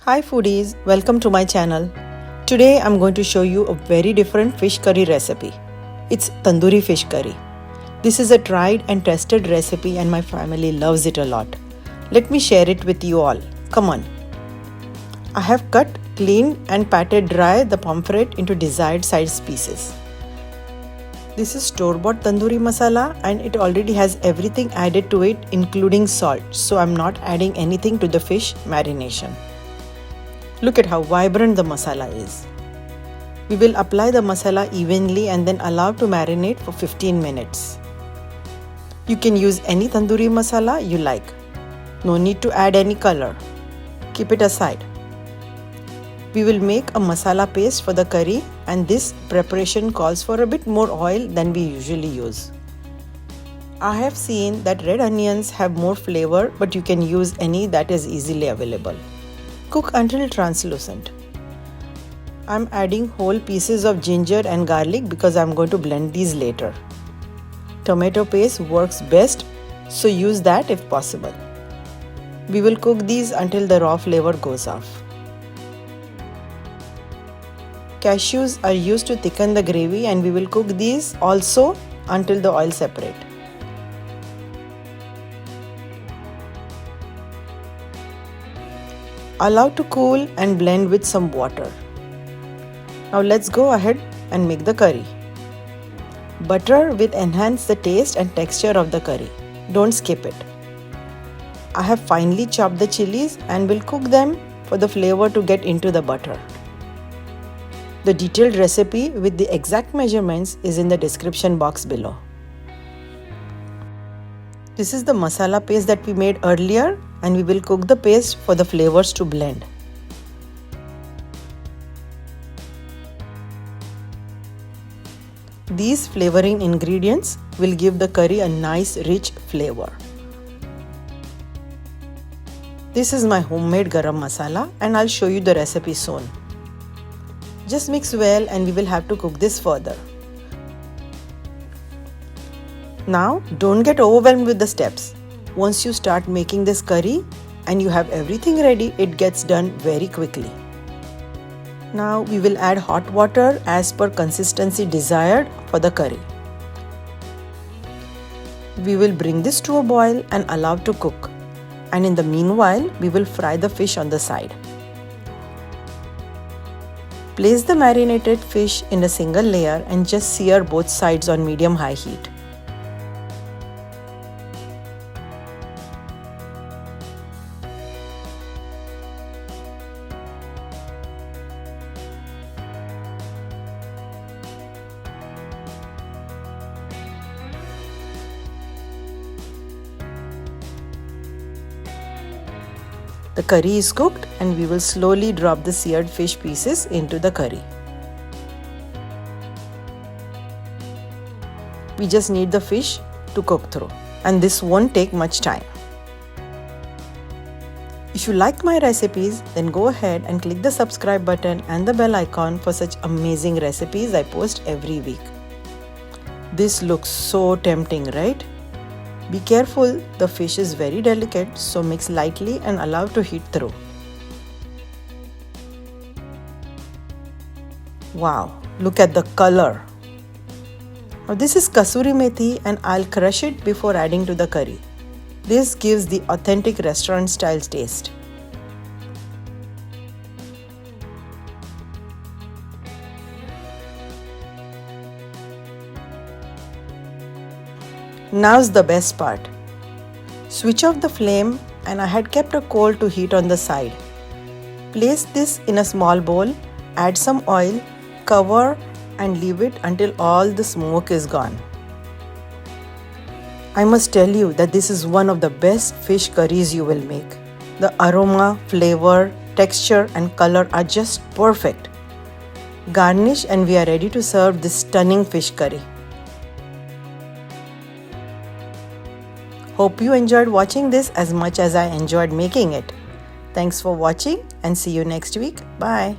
Hi foodies, welcome to my channel. Today I'm going to show you a very different fish curry recipe. It's tandoori fish curry. This is a tried and tested recipe and my family loves it a lot. Let me share it with you all. Come on. I have cut, cleaned and patted dry the pomfret into desired size pieces. This is store-bought tandoori masala and it already has everything added to it including salt, so I'm not adding anything to the fish marination. Look at how vibrant the masala is. We will apply the masala evenly and then allow to marinate for 15 minutes. You can use any tandoori masala you like. No need to add any color. Keep it aside. We will make a masala paste for the curry and this preparation calls for a bit more oil than we usually use. I have seen that red onions have more flavor, but you can use any that is easily available. Cook until translucent. I'm adding whole pieces of ginger and garlic because I'm going to blend these later. Tomato paste works best, so use that if possible. We will cook these until the raw flavor goes off. Cashews are used to thicken the gravy and we will cook these also until the oil separate. Allow to cool and blend with some water. Now let's go ahead and make the curry. Butter will enhance the taste and texture of the curry. Don't skip it. I have finely chopped the chilies and will cook them for the flavor to get into the butter. The detailed recipe with the exact measurements is in the description box below. This is the masala paste that we made earlier and we will cook the paste for the flavors to blend. These flavoring ingredients will give the curry a nice rich flavor. This is my homemade garam masala and I'll show you the recipe soon. Just mix well and we will have to cook this further. Now don't get overwhelmed with the steps. Once you start making this curry and you have everything ready, it gets done very quickly. Now we will add hot water as per consistency desired for the curry. We will bring this to a boil and allow to cook. And in the meanwhile, we will fry the fish on the side. Place the marinated fish in a single layer and just sear both sides on medium-high heat. The curry is cooked and we will slowly drop the seared fish pieces into the curry. We just need the fish to cook through and this won't take much time. If you like my recipes, then go ahead and click the subscribe button and the bell icon for such amazing recipes I post every week. This looks so tempting, right? Be careful, the fish is very delicate, so mix lightly and allow to heat through. Wow, look at the color. Now this is kasuri methi and I'll crush it before adding to the curry. This gives the authentic restaurant style taste. Now's the best part. Switch off the flame and I had kept a coal to heat on the side. Place this in a small bowl, add some oil, cover and leave it until all the smoke is gone. I must tell you that this is one of the best fish curries you will make. The aroma, flavor, texture and color are just perfect. Garnish and we are ready to serve this stunning fish curry. Hope you enjoyed watching this as much as I enjoyed making it. Thanks for watching and see you next week. Bye.